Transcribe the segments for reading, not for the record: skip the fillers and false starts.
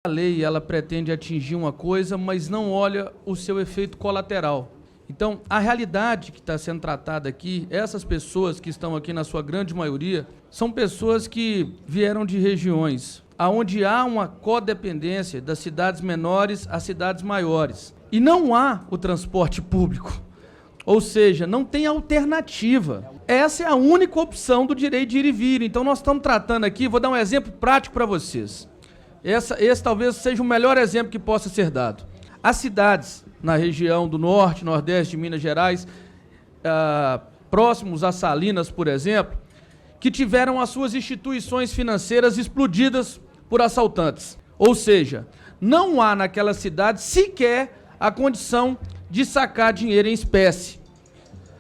A lei, ela pretende atingir uma coisa, mas não olha o seu efeito colateral. Então, a realidade que está sendo tratada aqui, essas pessoas que estão aqui, na sua grande maioria, são pessoas que vieram de regiões onde há uma codependência das cidades menores às cidades maiores. E não há o transporte público. Ou seja, não tem alternativa. Essa é a única opção do direito de ir e vir. Então, nós estamos tratando aqui, vou dar um exemplo prático para vocês. Esse talvez seja o melhor exemplo que possa ser dado. As cidades na região do norte, nordeste de Minas Gerais, próximos a Salinas, por exemplo, que tiveram as suas instituições financeiras explodidas por assaltantes. Ou seja, não há naquela cidade sequer a condição de sacar dinheiro em espécie.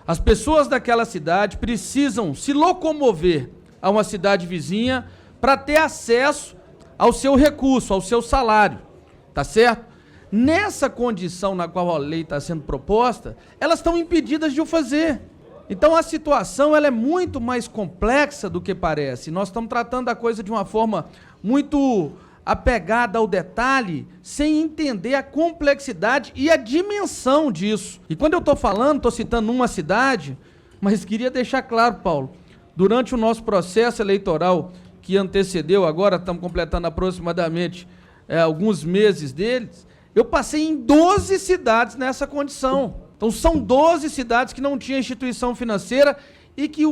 As pessoas daquela cidade precisam se locomover a uma cidade vizinha para ter acesso ao seu recurso, ao seu salário, tá certo? Nessa condição na qual a lei está sendo proposta, elas estão impedidas de o fazer. Então a situação ela é muito mais complexa do que parece. Nós estamos tratando a coisa de uma forma muito apegada ao detalhe, sem entender a complexidade e a dimensão disso. E quando eu estou falando, estou citando uma cidade, mas queria deixar claro, Paulo, durante o nosso processo eleitoral que antecedeu, agora estamos completando aproximadamente alguns meses deles, eu passei em 12 cidades nessa condição. Então são 12 cidades que não tinham instituição financeira e que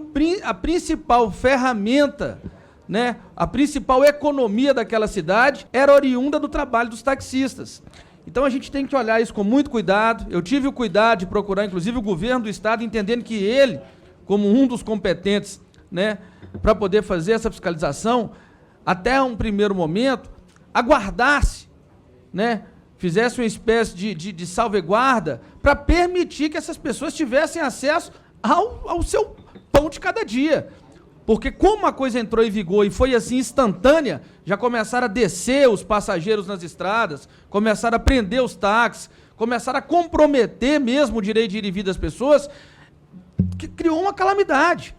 a principal ferramenta, né, a principal economia daquela cidade era oriunda do trabalho dos taxistas. Então a gente tem que olhar isso com muito cuidado. Eu tive o cuidado de procurar, inclusive, o governo do estado, entendendo que ele, como um dos competentes, né, para poder fazer essa fiscalização, até um primeiro momento, aguardasse, né, fizesse uma espécie de salvaguarda para permitir que essas pessoas tivessem acesso ao seu pão de cada dia. Porque como a coisa entrou em vigor e foi assim instantânea, já começaram a descer os passageiros nas estradas, começaram a prender os táxis, começaram a comprometer mesmo o direito de ir e vir das pessoas, que criou uma calamidade.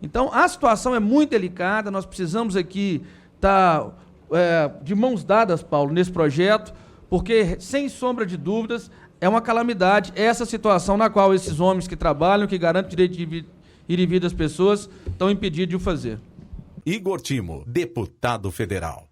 Então, a situação é muito delicada, nós precisamos aqui estar de mãos dadas, Paulo, nesse projeto, porque, sem sombra de dúvidas, é uma calamidade essa situação na qual esses homens que trabalham, que garantem o direito de ir e vir das pessoas, estão impedidos de o fazer. Igor Timo, deputado federal.